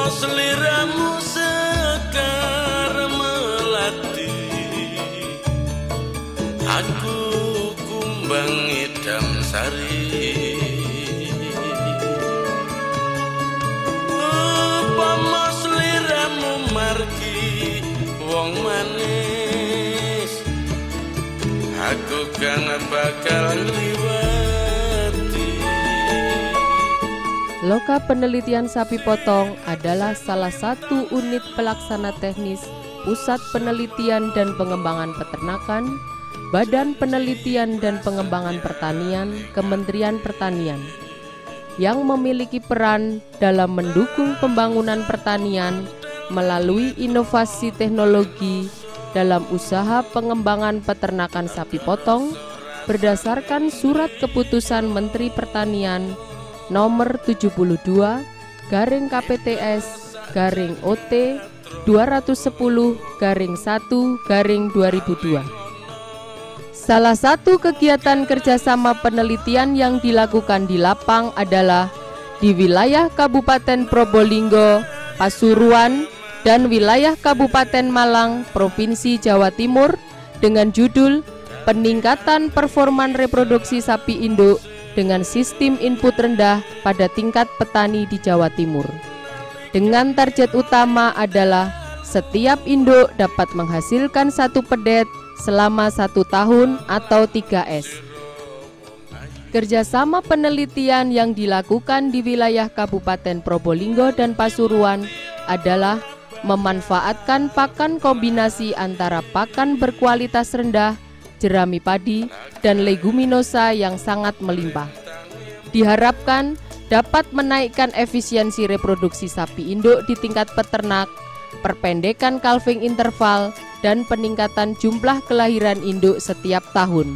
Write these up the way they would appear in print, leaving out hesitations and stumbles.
seliramu sekar melati, aku kumbang idam sari. Upama seliramu margi wong manis, aku kan bakal liwati. Loka Penelitian Sapi Potong adalah salah satu unit pelaksana teknis Pusat Penelitian dan Pengembangan Peternakan, Badan Penelitian dan Pengembangan Pertanian, Kementerian Pertanian, yang memiliki peran dalam mendukung pembangunan pertanian melalui inovasi teknologi dalam usaha pengembangan peternakan sapi potong berdasarkan Surat Keputusan Menteri Pertanian Nomor 72/KPTS/OT 210/1/2002. Salah satu kegiatan kerjasama penelitian yang dilakukan di lapang adalah di wilayah Kabupaten Probolinggo, Pasuruan, dan wilayah Kabupaten Malang, Provinsi Jawa Timur dengan judul Peningkatan Performan Reproduksi Sapi Induk dengan Sistem Input Rendah pada Tingkat Petani di Jawa Timur. Dengan target utama adalah setiap induk dapat menghasilkan 1 pedet selama 1 tahun atau 3S. Kerjasama penelitian yang dilakukan di wilayah Kabupaten Probolinggo dan Pasuruan adalah memanfaatkan pakan kombinasi antara pakan berkualitas rendah, jerami padi, dan leguminosa yang sangat melimpah. Diharapkan dapat menaikkan efisiensi reproduksi sapi induk di tingkat peternak, perpendekan calving interval, dan peningkatan jumlah kelahiran induk setiap tahun.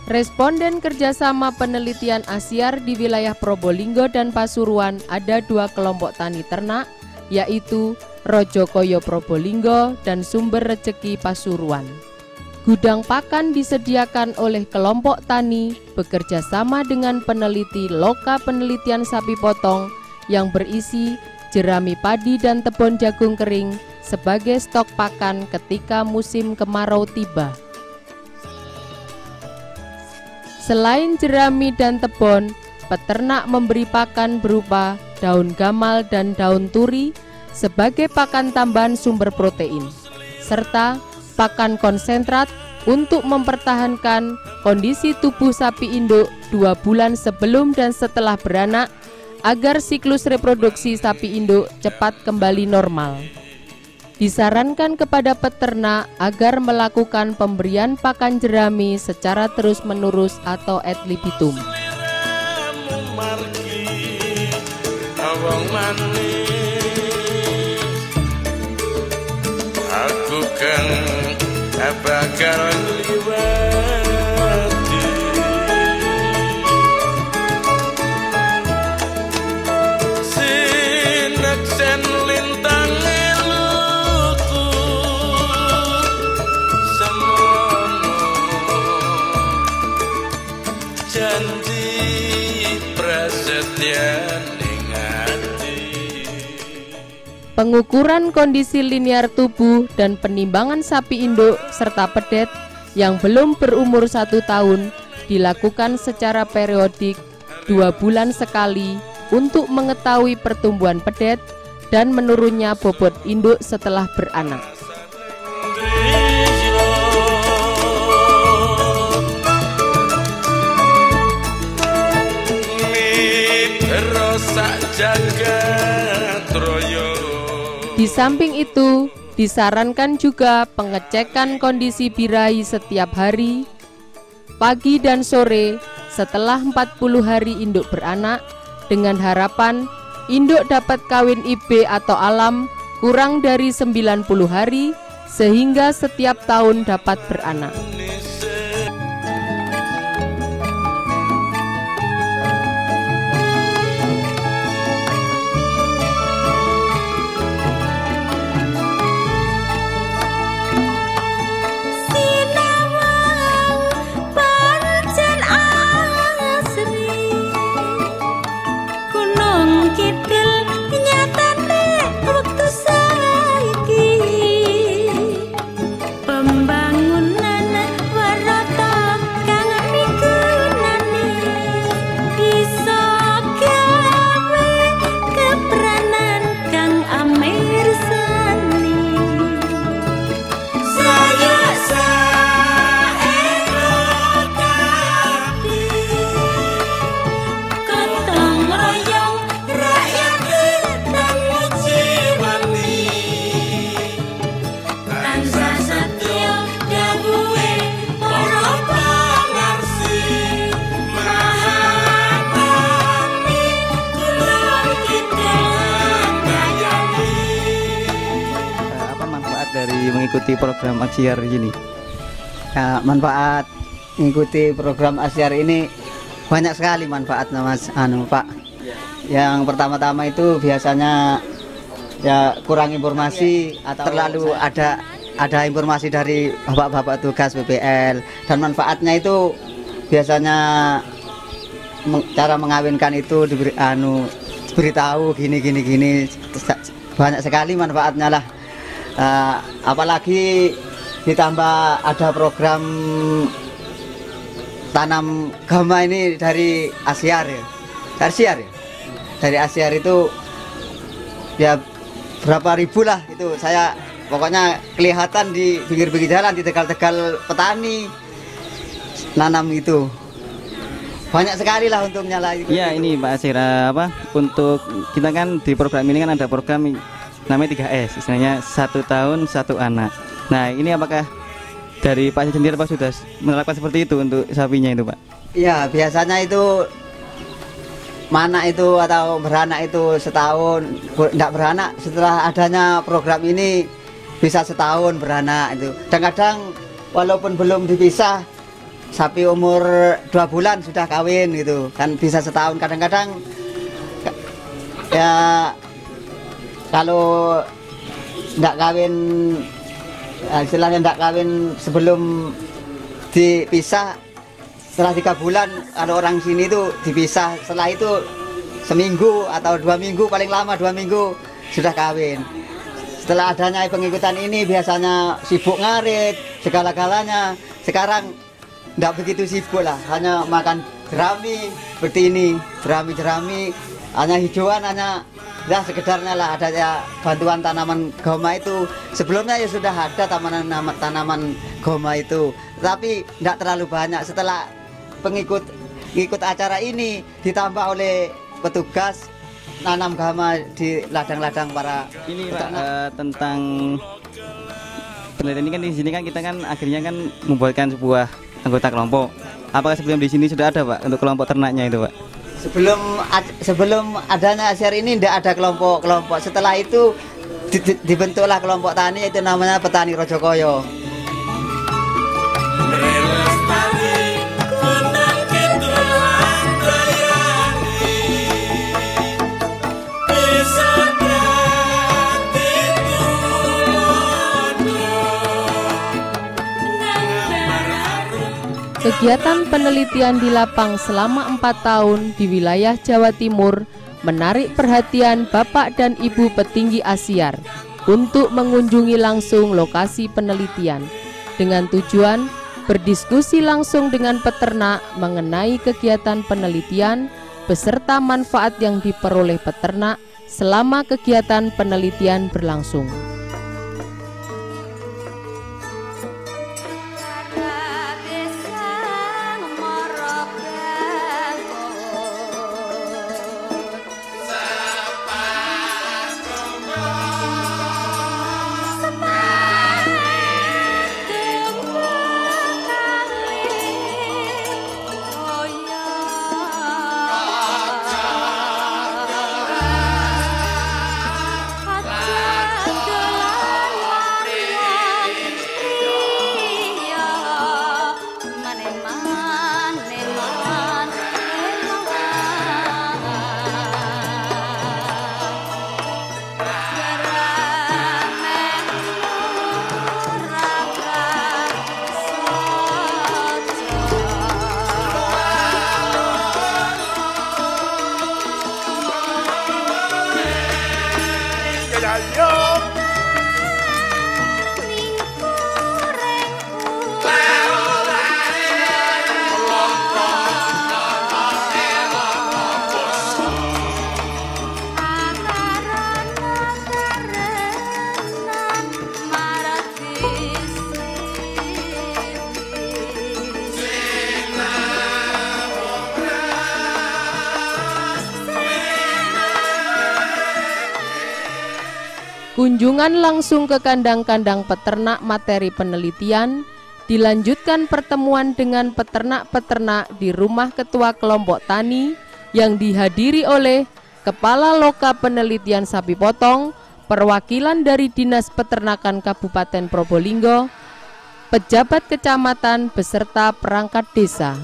Responden kerjasama penelitian Asyar di wilayah Probolinggo dan Pasuruan ada 2 kelompok tani ternak, yaitu Rojokoyo Probolinggo dan Sumber Rejeki Pasuruan. Gudang pakan disediakan oleh kelompok tani bekerja sama dengan peneliti Loka Penelitian Sapi Potong yang berisi jerami padi dan tebon jagung kering sebagai stok pakan ketika musim kemarau tiba. Selain jerami dan tebon, peternak memberi pakan berupa daun gamal dan daun turi sebagai pakan tambahan sumber protein, serta pakan konsentrat untuk mempertahankan kondisi tubuh sapi induk 2 bulan sebelum dan setelah beranak agar siklus reproduksi sapi induk cepat kembali normal. Disarankan kepada peternak agar melakukan pemberian pakan jerami secara terus-menerus atau ad libitum. Aku kan bakal liwati. Sineksen lintang eluku semono janji prasetya ning ati. Pengukuran kondisi linear tubuh dan penimbangan sapi induk serta pedet yang belum berumur 1 tahun dilakukan secara periodik 2 bulan sekali untuk mengetahui pertumbuhan pedet dan menurunnya bobot induk setelah beranak. Di samping itu, disarankan juga pengecekan kondisi birahi setiap hari, pagi dan sore setelah 40 hari induk beranak, dengan harapan induk dapat kawin IB atau alam kurang dari 90 hari sehingga setiap tahun dapat beranak. mengikuti program Aksiar ini? Ya, manfaat mengikuti program Aksiar ini banyak sekali manfaatnya Mas Pak. Yang pertama-tama itu biasanya ya kurang informasi atau terlalu ada informasi dari bapak-bapak tugas PPL, dan manfaatnya itu biasanya cara mengawinkan itu diberitahu gini banyak sekali manfaatnya lah. Apalagi ditambah ada program tanam gama ini dari Aksiar ya. Dari Aksiar itu ya berapa ribu lah itu, saya pokoknya kelihatan di pinggir-pinggir jalan, di tegal-tegal petani nanam itu. Banyak sekali lah untungnya lah. Iya ini Pak Asyir, untuk kita kan di program ini kan ada program namanya 3S, istilahnya 1 tahun 1 anak. Nah ini apakah dari Pak Asyir sendiri Pak sudah menerapkan seperti itu untuk sapinya itu Pak? Iya, biasanya itu mana itu atau beranak itu setahun, tidak beranak setelah adanya program ini bisa setahun beranak itu. Kadang-kadang walaupun belum dipisah, sapi umur 2 bulan sudah kawin gitu kan, bisa setahun. Kadang-kadang ya kalau tidak kawin, istilahnya tidak kawin sebelum dipisah, setelah 3 bulan ada orang sini itu dipisah, setelah itu seminggu atau 2 minggu, paling lama 2 minggu sudah kawin. Setelah adanya pengikutan ini biasanya sibuk ngarit segala-galanya. Sekarang tidak begitu sibuk lah, hanya makan jerami seperti ini, jerami hanya hijauan, hanya ya sekedarnya lah. Ada ya bantuan tanaman goma itu, sebelumnya ya sudah ada tanaman goma itu, tapi tidak terlalu banyak. Setelah pengikut acara ini ditambah oleh petugas nanam gama di ladang-ladang para ini Pak, tentang penelitian ini kan di sini kan kita kan akhirnya kan membuatkan sebuah anggota kelompok. Apakah sebelum di sini sudah ada Pak untuk kelompok ternaknya itu Pak? Sebelum adanya Aksiar ini tidak ada kelompok. Setelah itu dibentuklah kelompok tani, itu namanya Petani Rojokoyo. Kegiatan penelitian di lapang selama 4 tahun di wilayah Jawa Timur menarik perhatian Bapak dan Ibu petinggi Aksiar untuk mengunjungi langsung lokasi penelitian dengan tujuan berdiskusi langsung dengan peternak mengenai kegiatan penelitian beserta manfaat yang diperoleh peternak selama kegiatan penelitian berlangsung. Kunjungan langsung ke kandang-kandang peternak materi penelitian, dilanjutkan pertemuan dengan peternak-peternak di rumah ketua kelompok tani yang dihadiri oleh Kepala Loka Penelitian Sapi Potong, perwakilan dari Dinas Peternakan Kabupaten Probolinggo, pejabat kecamatan beserta perangkat desa.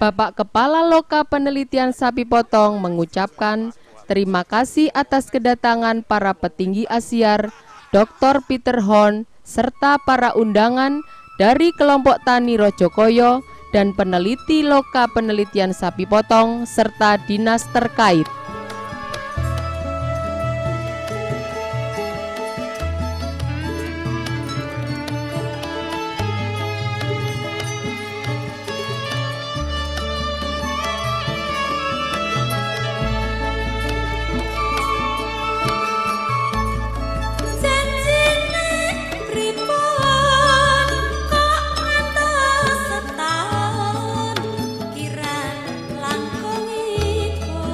Bapak Kepala Loka Penelitian Sapi Potong mengucapkan terima kasih atas kedatangan para petinggi Asiar, Dr. Peter Horn, serta para undangan dari kelompok Tani Rojokoyo dan peneliti Loka Penelitian Sapi Potong serta dinas terkait. Langkung iku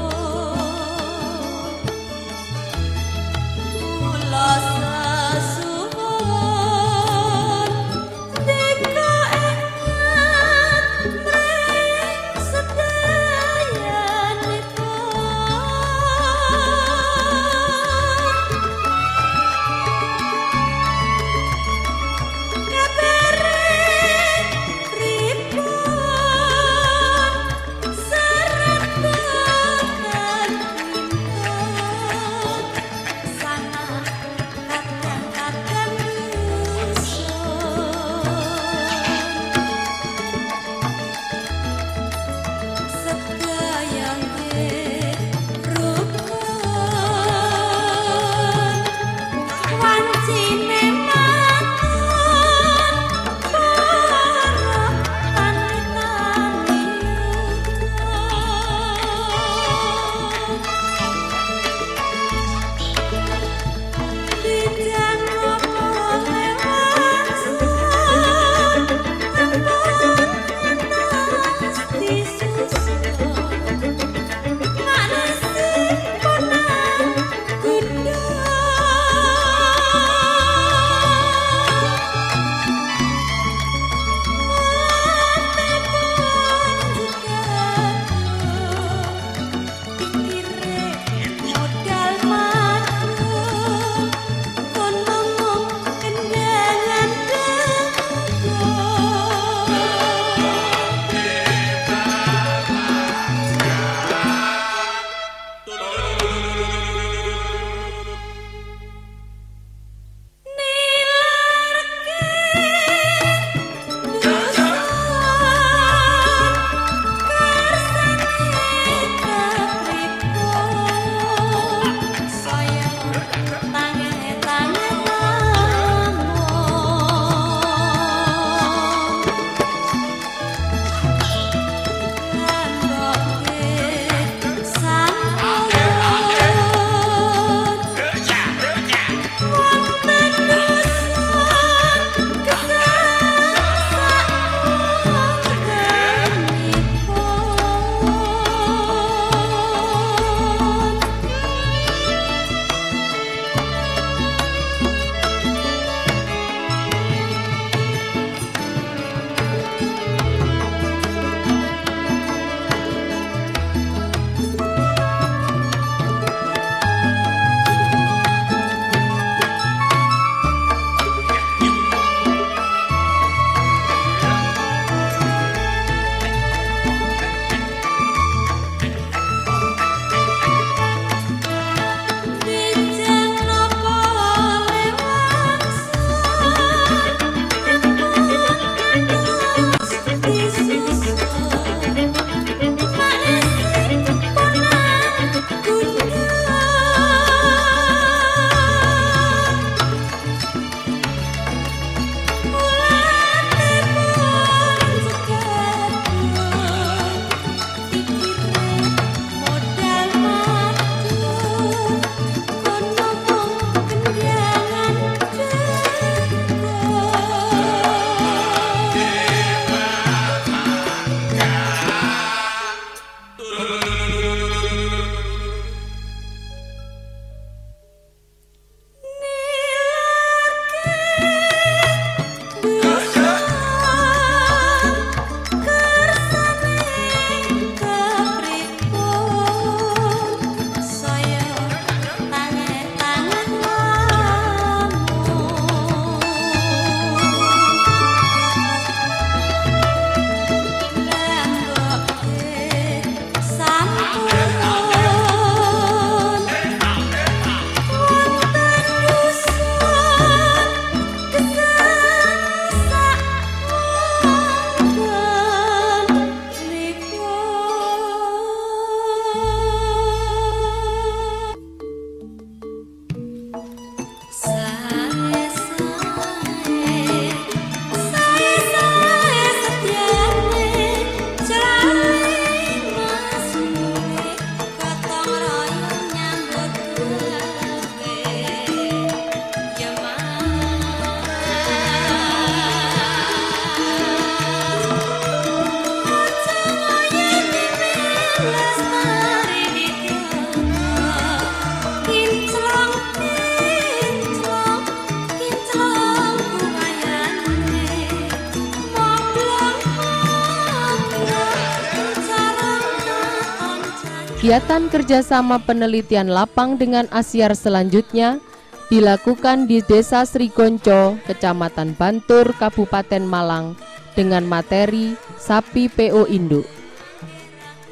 Kegiatan kerjasama penelitian lapang dengan Asyar selanjutnya dilakukan di Desa Srigonco, Kecamatan Bantur, Kabupaten Malang dengan materi sapi PO induk.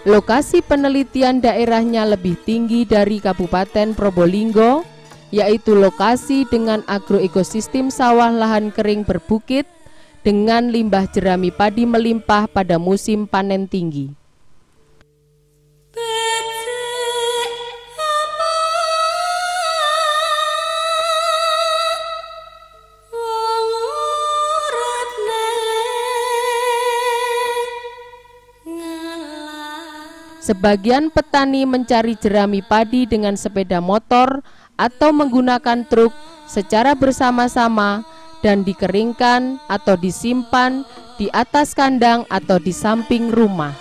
Lokasi penelitian daerahnya lebih tinggi dari Kabupaten Probolinggo, yaitu lokasi dengan agroekosistem sawah lahan kering berbukit dengan limbah jerami padi melimpah pada musim panen tinggi. Sebagian petani mencari jerami padi dengan sepeda motor atau menggunakan truk secara bersama-sama dan dikeringkan atau disimpan di atas kandang atau di samping rumah.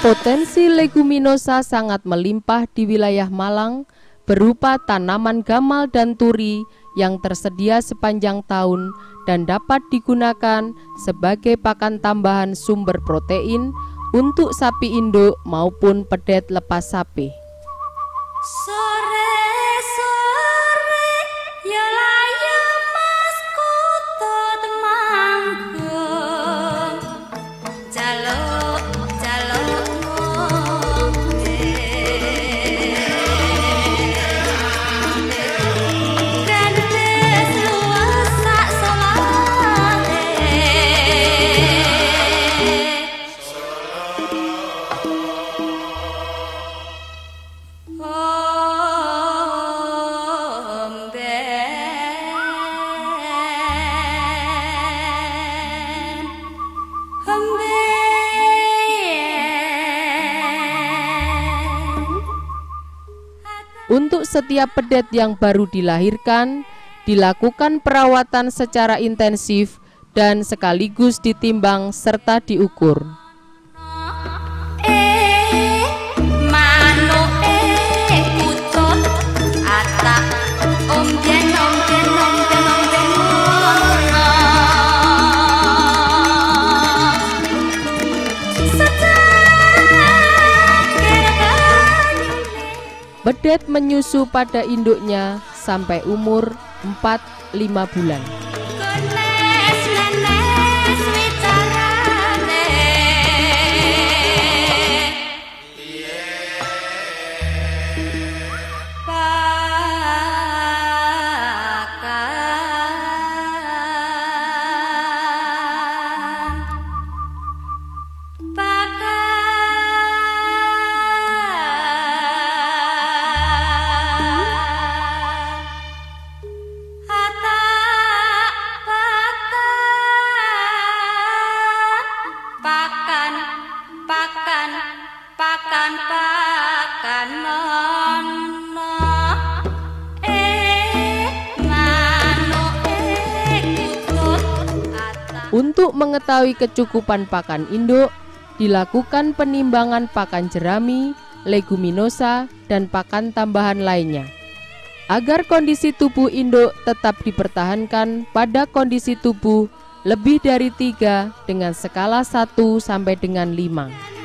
Potensi leguminosa sangat melimpah di wilayah Malang berupa tanaman gamal dan turi yang tersedia sepanjang tahun dan dapat digunakan sebagai pakan tambahan sumber protein untuk sapi induk maupun pedet lepas sapi. Sore-sore ya layu mas kuto temanggung jaluk ngombe gandes luwesak solate Untuk setiap pedet yang baru dilahirkan, dilakukan perawatan secara intensif dan sekaligus ditimbang serta diukur. Manuk kutut atak omben Bedet menyusu pada induknya sampai umur 4-5 bulan. Untuk mengetahui kecukupan pakan induk, dilakukan penimbangan pakan jerami, leguminosa, dan pakan tambahan lainnya. Agar kondisi tubuh induk tetap dipertahankan pada kondisi tubuh lebih dari 3 dengan skala 1 sampai dengan 5.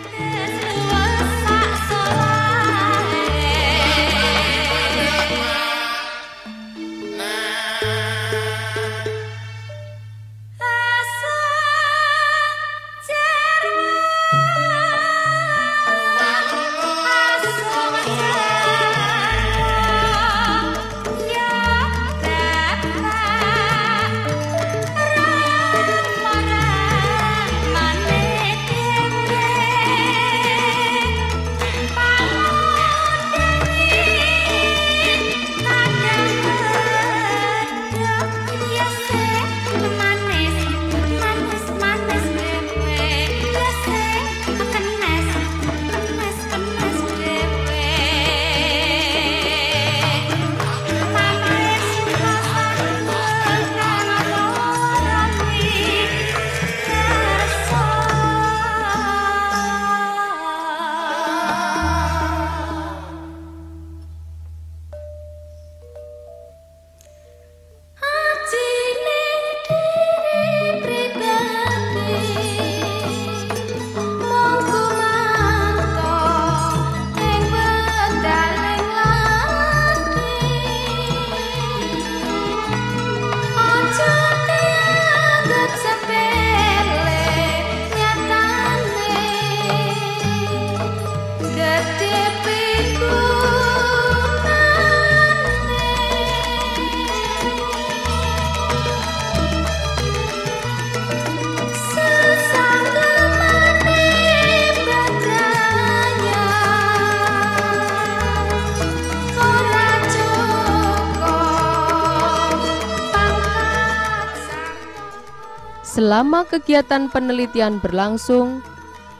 Selama kegiatan penelitian berlangsung,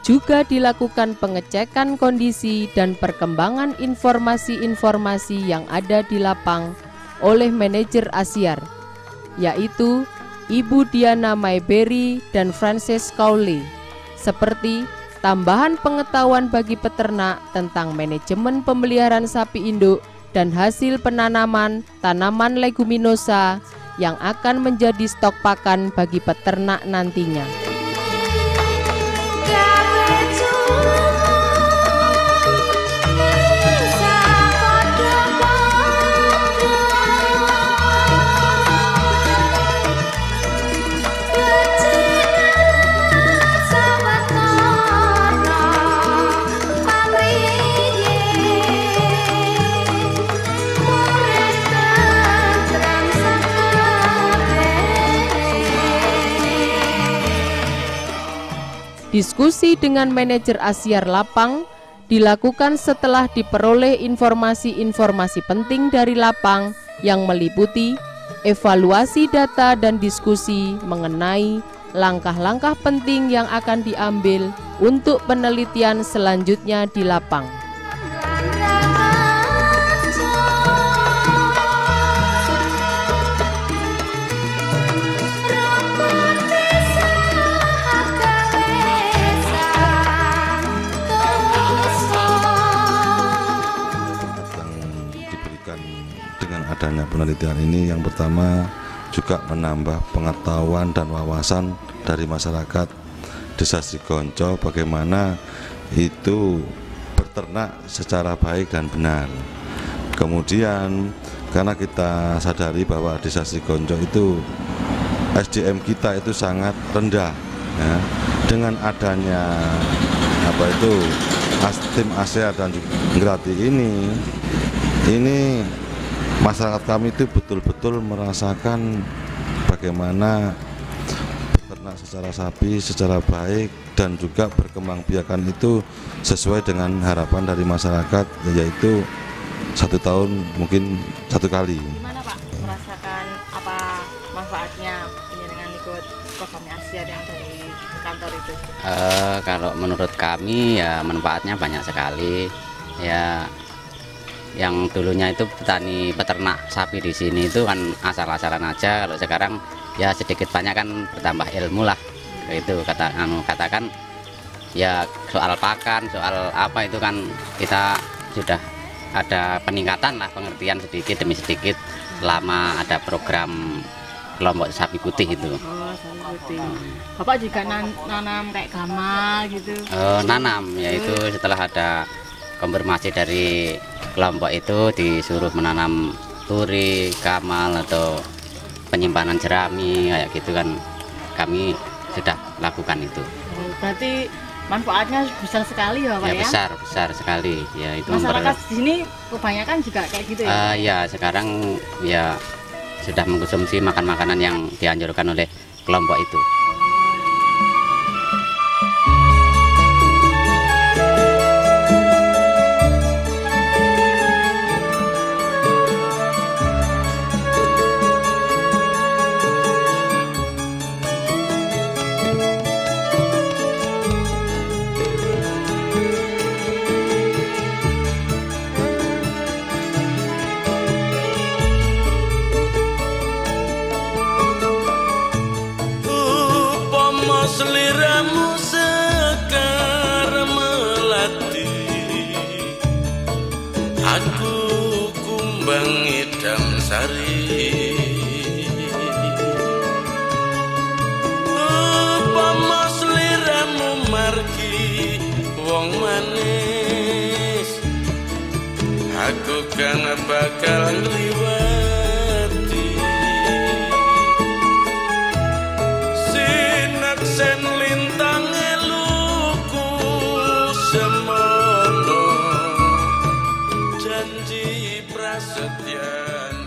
juga dilakukan pengecekan kondisi dan perkembangan informasi-informasi yang ada di lapang oleh manajer Asyar, yaitu Ibu Diana Mayberry dan Frances Cowley, seperti tambahan pengetahuan bagi peternak tentang manajemen pemeliharaan sapi induk dan hasil penanaman tanaman leguminosa yang akan menjadi stok pakan bagi peternak nantinya. Diskusi dengan manajer Asyar lapang dilakukan setelah diperoleh informasi-informasi penting dari lapang yang meliputi evaluasi data dan diskusi mengenai langkah-langkah penting yang akan diambil untuk penelitian selanjutnya di lapang. Adanya penelitian ini yang pertama juga menambah pengetahuan dan wawasan dari masyarakat Desa Sigonco bagaimana itu berternak secara baik dan benar. Kemudian karena kita sadari bahwa Desa Sigonco itu SDM kita itu sangat rendah ya, dengan adanya tim Asyar dan Ngrati ini masyarakat kami itu betul-betul merasakan bagaimana beternak secara sapi secara baik dan juga berkembang biakan itu sesuai dengan harapan dari masyarakat, yaitu 1 tahun mungkin 1 kali. Gimana Pak merasakan apa manfaatnya ini dengan ikut program Asyar yang dari kantor itu? Kalau menurut kami ya manfaatnya banyak sekali ya. Yang dulunya itu petani peternak sapi di sini itu kan asal-asalan aja. Kalau sekarang ya sedikit banyak kan bertambah ilmu lah. Itu katakan ya soal pakan, soal apa itu kan kita sudah ada peningkatan lah, pengertian sedikit demi sedikit selama ada program kelompok sapi putih itu. Oh, sapi putih. Bapak juga nanam kayak gamal gitu? Nanam, yaitu setelah ada konfirmasi dari kelompok itu disuruh menanam turi, gamal atau penyimpanan jerami kayak gitu kan, kami sudah lakukan itu. Berarti manfaatnya besar sekali ya Pak ya? Besar sekali ya. Itu masyarakat di sini kebanyakan juga kayak gitu ya? Ya sekarang ya sudah mengkonsumsi makanan yang dianjurkan oleh kelompok itu. Seliramu sekar melati, aku kumbang idam sari. Upama seliramu margi wong manis, aku kan bakal ngliwati. Sen lintang eluku semono, janji prasetyan